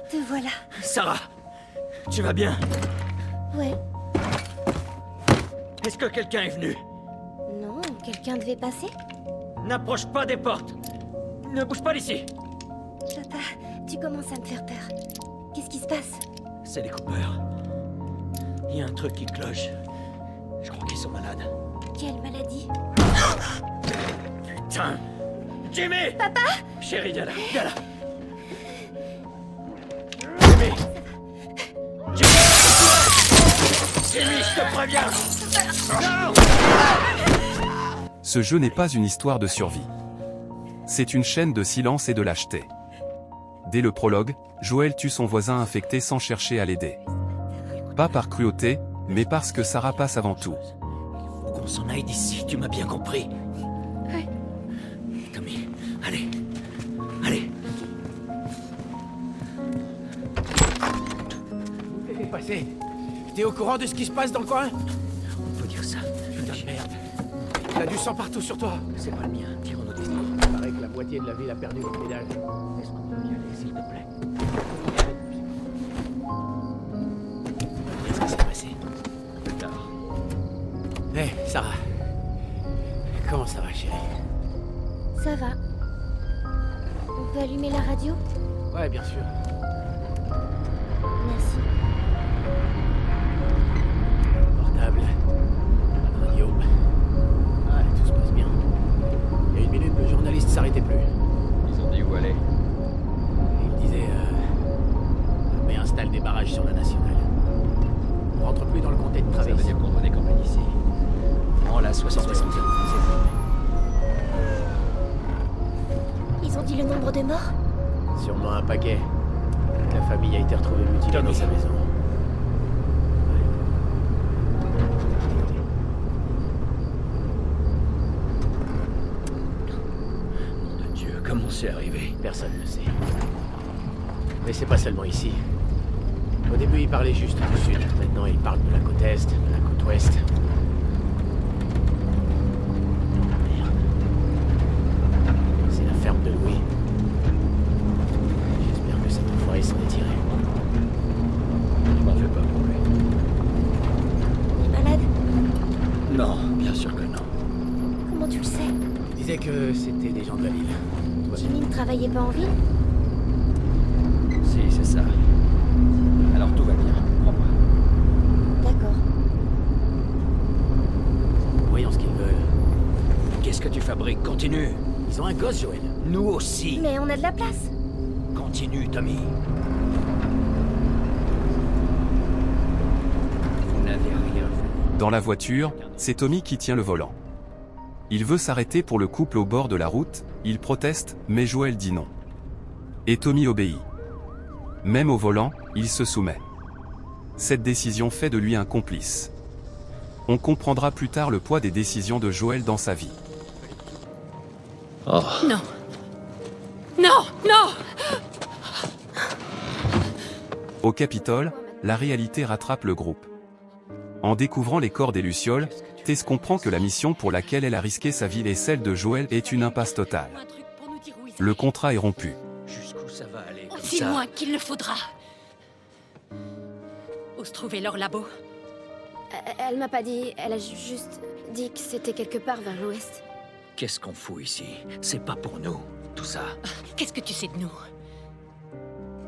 Te voilà. Sarah, tu vas bien? Ouais. Est-ce que quelqu'un est venu? Non, quelqu'un devait passer? N'approche pas des portes. Ne bouge pas d'ici. Papa, tu commences à me faire peur. Qu'est-ce qui se passe? C'est les Cooper. Il y a un truc qui cloche. Je crois qu'ils sont malades. Quelle maladie? Putain! Jimmy! Papa! Chérie, viens là, viens là. Jimmy! Jimmy! Jimmy, je te préviens! Non! Ce jeu n'est pas une histoire de survie. C'est une chaîne de silence et de lâcheté. Dès le prologue, Joel tue son voisin infecté sans chercher à l'aider. Pas par cruauté, mais parce que Sarah passe avant tout. Faut qu'on s'en aille d'ici, tu m'as bien compris. Ouais. Tommy, allez. Allez. Qu'est-ce qui s'est passé? T'es au courant de ce qui se passe dans le coin? On peut dire ça. Putain de merde. T'as du sang partout sur toi. C'est pas le mien, tirons notre destin. Il paraît que la moitié de la ville a perdu le pédale. Est-ce qu'on peut y aller, s'il te plaît? Qu'est-ce qui s'est passé? Plus tard. Hé, Sarah. Comment ça va, chérie? Ça va. On peut allumer la radio? Ouais, bien sûr. Merci. Portable. Pas de radio. Ouais, tout se passe bien. Il y a une minute, le journaliste s'arrêtait plus. Ils ont dit où aller. Il disait, mais installe des barrages sur la nationale. On rentre plus dans le comté de Ça veut Travis. dire qu'on doit décamper d'ici. Prends la 61. Ils ont dit le nombre de morts? Sûrement un paquet. La famille a été retrouvée mutilée dans sa maison. Nom de Dieu, comment c'est arrivé? Personne ne sait. Mais c'est pas seulement ici. Au début, il parlait juste du sud. Maintenant, il parle de la côte est, de la côte ouest. Merde. C'est la ferme de Louis. J'espère que cet enfoiré s'en est tiré. Je m'en fais pas pour lui. Il est malade? Non, bien sûr que non. Comment tu le sais? Il disait que c'était des gens de la ville. Jimmy ne travaillait pas en ville? Si, c'est ça. Alors tout va bien, crois-moi. D'accord. Voyons ce qu'ils veulent. Qu'est-ce que tu fabriques? Continue. Ils ont un gosse, Joël. Nous aussi. Mais on a de la place. Continue, Tommy. Vous n'avez rien vu. Dans la voiture, c'est Tommy qui tient le volant. Il veut s'arrêter pour le couple au bord de la route, il proteste, mais Joel dit non. Et Tommy obéit. Même au volant, il se soumet. Cette décision fait de lui un complice. On comprendra plus tard le poids des décisions de Joel dans sa vie. Oh. Non. Non, non. Au Capitole, la réalité rattrape le groupe. En découvrant les corps des Lucioles, Tess comprend que la mission pour laquelle elle a risqué sa vie et celle de Joel est une impasse totale. Un truc pour nous dire où ils Le allaient. contrat est rompu. Jusqu'où ça va aller comme Aussi ça? loin qu'il le faudra. Où se trouvait leur labo? Elle m'a pas dit, elle a juste dit que c'était quelque part vers l'ouest. Qu'est-ce qu'on fout ici? C'est pas pour nous, tout ça. Qu'est-ce que tu sais de nous?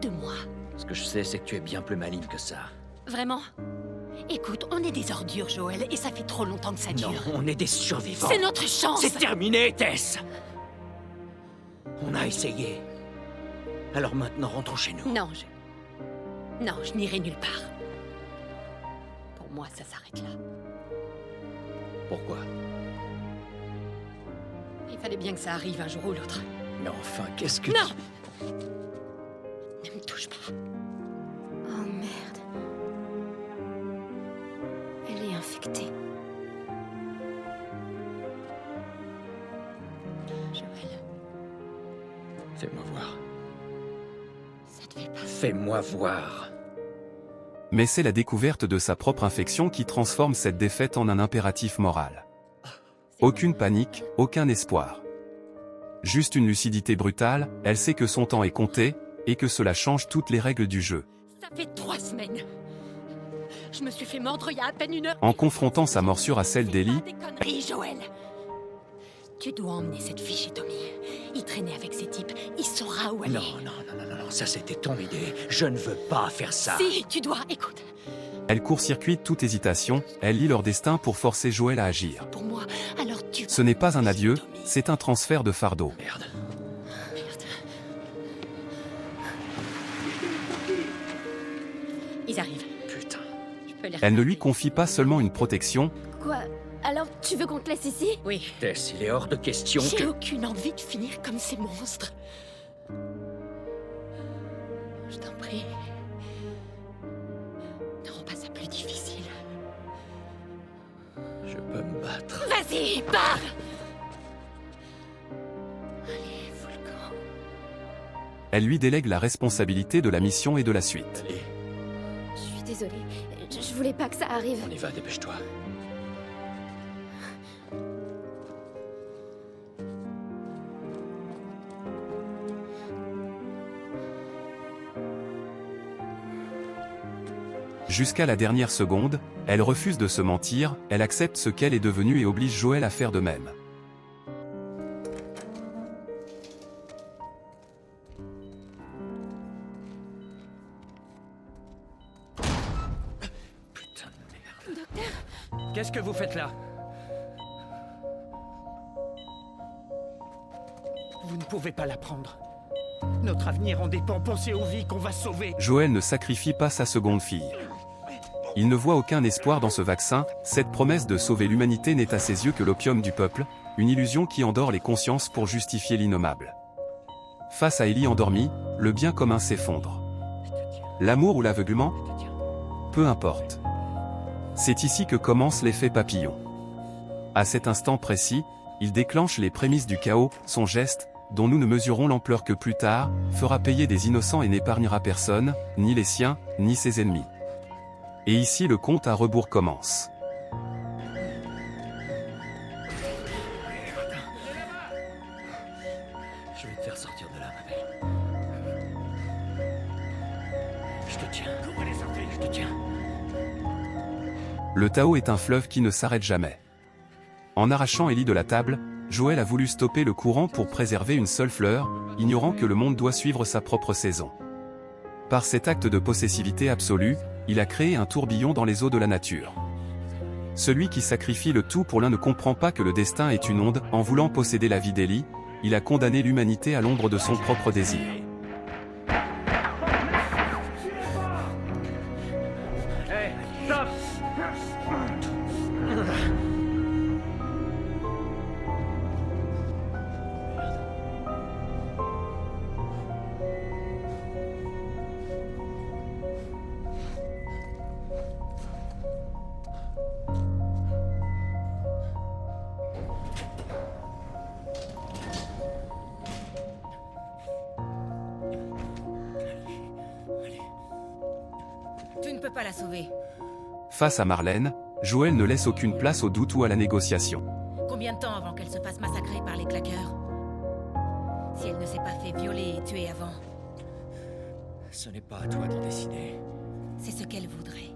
De moi? Ce que je sais, c'est que tu es bien plus maligne que ça. Vraiment? Écoute, on est des ordures, Joël, et ça fait trop longtemps que ça Non, dure. on est des survivants. C'est notre chance! C'est terminé, Tess. On a essayé. Alors maintenant, rentrons chez nous. Non, je n'irai nulle part. Pour moi, ça s'arrête là. Pourquoi? Il fallait bien que ça arrive un jour ou l'autre. Mais enfin, qu'est-ce que... Non! Ne me touche pas. Oh merde. Elle est infectée. Joël, Fais-moi voir. ça te fait pas... Fais-moi voir. Mais c'est la découverte de sa propre infection qui transforme cette défaite en un impératif moral. Aucune panique, aucun espoir. Juste une lucidité brutale, elle sait que son temps est compté, et que cela change toutes les règles du jeu. Ça fait 3 semaines. Je me suis fait mordre il y a à peine 1 heure. En confrontant sa morsure à celle d'Ellie, Des conneries, Joël. Tu dois emmener cette fille chez Tommy. Il traînait avec ces types. Il saura où elle Non, est. non, ça c'était ton idée. Je ne veux pas faire ça. Si, tu dois. Écoute, elle court-circuite toute hésitation, elle lie leur destin pour forcer Joël à agir. pour moi, alors tu... Ce n'est pas un adieu, c'est un transfert de fardeau. Merde. Merde. Ils arrivent. Putain. Je peux les Elle ne lui regarder. confie pas seulement une protection, Quoi? Alors, tu veux qu'on te laisse ici? Oui. Tess, il est hors de question J'ai que... aucune envie de finir comme ces monstres. Je t'en prie. Ne rends pas ça plus difficile. Je peux me battre. Vas-y, pars! Allez, fous le camp. elle lui délègue la responsabilité de la mission et de la suite. Allez, Je suis désolée. Je voulais pas que ça arrive. on y va, dépêche-toi. Jusqu'à la dernière seconde, elle refuse de se mentir, elle accepte ce qu'elle est devenue et oblige Joël à faire de même. Putain de merde. Qu'est-ce que vous faites là? Vous ne pouvez pas la prendre. Notre avenir en dépend. Pensez aux vies qu'on va sauver. Joël ne sacrifie pas sa seconde fille. Il ne voit aucun espoir dans ce vaccin, cette promesse de sauver l'humanité n'est à ses yeux que l'opium du peuple, une illusion qui endort les consciences pour justifier l'innommable. Face à Ellie endormie, le bien commun s'effondre. L'amour ou l'aveuglement? Peu importe. C'est ici que commence l'effet papillon. À cet instant précis, il déclenche les prémices du chaos, son geste, dont nous ne mesurons l'ampleur que plus tard, fera payer des innocents et n'épargnera personne, ni les siens, ni ses ennemis. Et ici le compte à rebours commence. Je vais te faire sortir de là, ma belle. Je te tiens. Je te tiens. Le Tao est un fleuve qui ne s'arrête jamais. En arrachant Ellie de la table, Joël a voulu stopper le courant pour préserver une seule fleur, ignorant que le monde doit suivre sa propre saison. Par cet acte de possessivité absolue, il a créé un tourbillon dans les eaux de la nature. Celui qui sacrifie le tout pour l'un ne comprend pas que le destin est une onde. En voulant posséder la vie d'Ellie, il a condamné l'humanité à l'ombre de son propre désir. Hé, stop! Tu ne peux pas la sauver. Face à Marlène, Joël ne laisse aucune place au doute ou à la négociation. Combien de temps avant qu'elle se fasse massacrer par les claqueurs? Si elle ne s'est pas fait violer et tuer avant, Ce n'est pas à toi de décider. c'est ce qu'elle voudrait.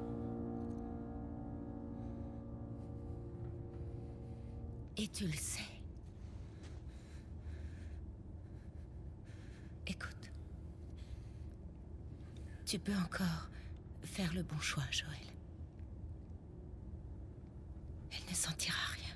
Et tu le sais. Écoute. Tu peux encore faire le bon choix, Joël. Elle ne sentira rien.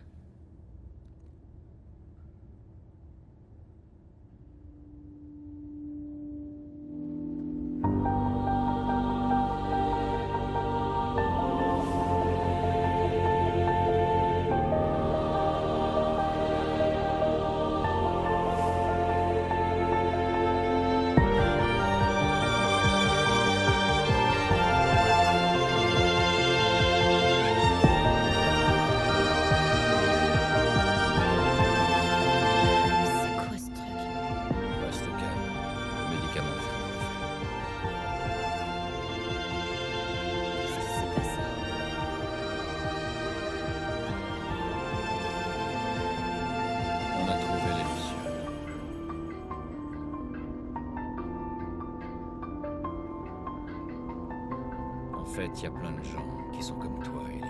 fait, il y a plein de gens qui sont comme toi, Ellie.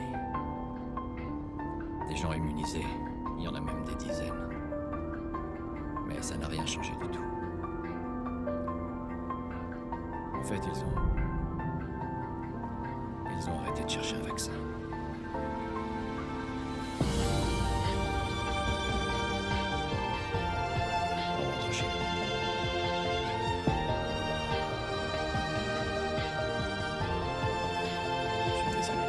Des gens immunisés, il y en a même des dizaines. Mais ça n'a rien changé du tout. En fait, ils ont arrêté de chercher un vaccin. On rentre chez nous. Je suis désolé.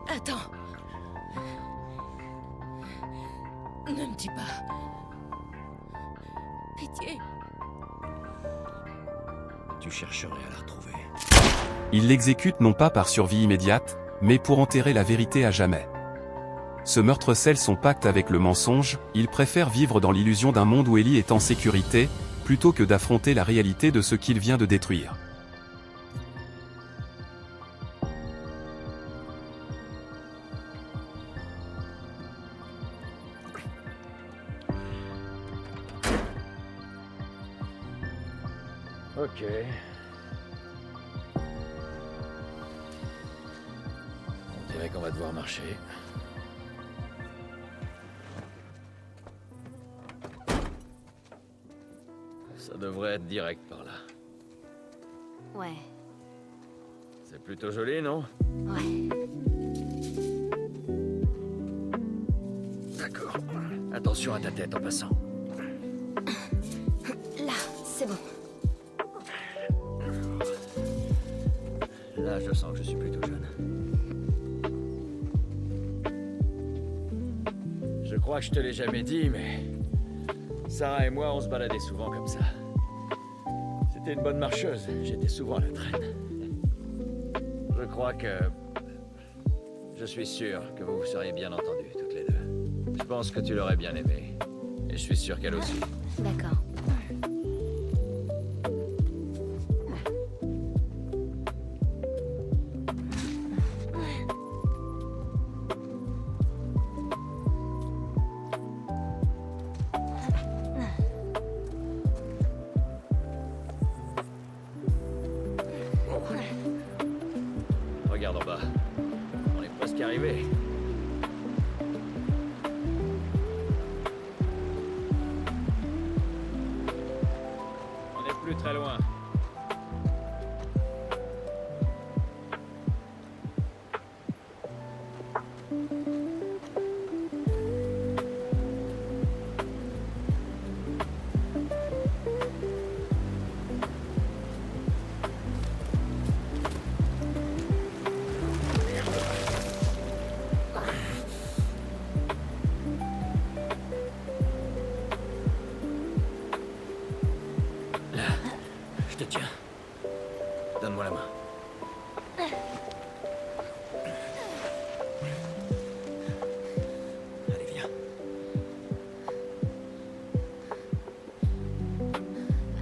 Attends. Ne me dis pas. Pitié. Tu chercherais à la retrouver. Il l'exécute non pas par survie immédiate, mais pour enterrer la vérité à jamais. Ce meurtre scelle son pacte avec le mensonge, il préfère vivre dans l'illusion d'un monde où Ellie est en sécurité, plutôt que d'affronter la réalité de ce qu'il vient de détruire. Ok. On dirait qu'on va devoir marcher. Ça devrait être direct par là. Ouais, C'est plutôt joli, non? ouais. D'accord. Attention à ta tête en passant. Là, c'est bon. Là, je sens que je suis plutôt jeune. Je crois que je te l'ai jamais dit, mais Sarah et moi, on se baladait souvent comme ça. C'était une bonne marcheuse. J'étais souvent à la traîne. Je crois que... Je suis sûr que vous vous seriez bien entendus, toutes les deux. Je pense que tu l'aurais bien aimée. Et je suis sûr qu'elle aussi. D'accord. Regarde en bas. On est presque arrivé. On n'est plus très loin. Je te tiens. Donne-moi la main. Allez, viens.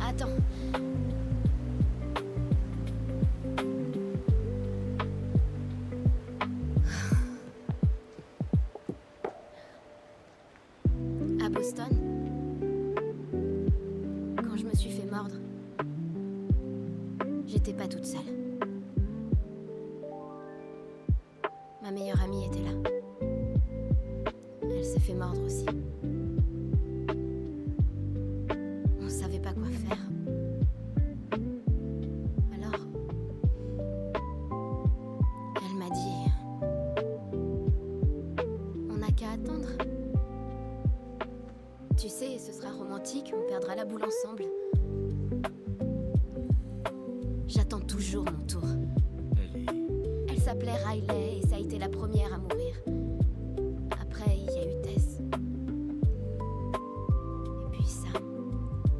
Attends. À Boston, quand je me suis fait mordre, j'étais pas toute seule. Ma meilleure amie était là. Elle s'est fait mordre aussi. On savait pas quoi faire. Alors, elle m'a dit, on n'a qu'à attendre. Tu sais, ce sera romantique, on perdra la boule ensemble. J'attends toujours mon tour. Ellie. Elle s'appelait Riley et ça a été la première à mourir. Après, il y a eu Tess. Et puis ça.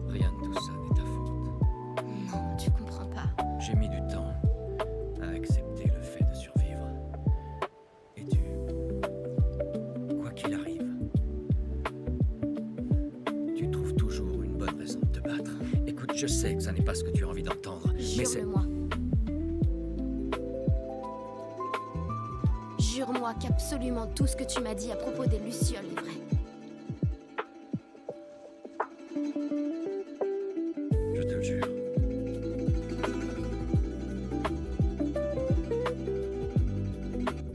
Rien de tout ça n'est ta faute. Non, tu comprends pas. J'ai mis du temps à accepter le fait de survivre. Et quoi qu'il arrive, tu trouves toujours une bonne raison de te battre. Écoute, Je sais que ça n'est pas ce que tu as envie d'entendre, mais c'est... Jure-le-moi. Jure-moi qu'absolument tout ce que tu m'as dit à propos des Lucioles est vrai. Je te le jure.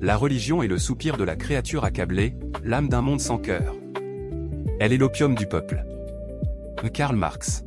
La religion est le soupir de la créature accablée, l'âme d'un monde sans cœur. Elle est l'opium du peuple. Karl Marx.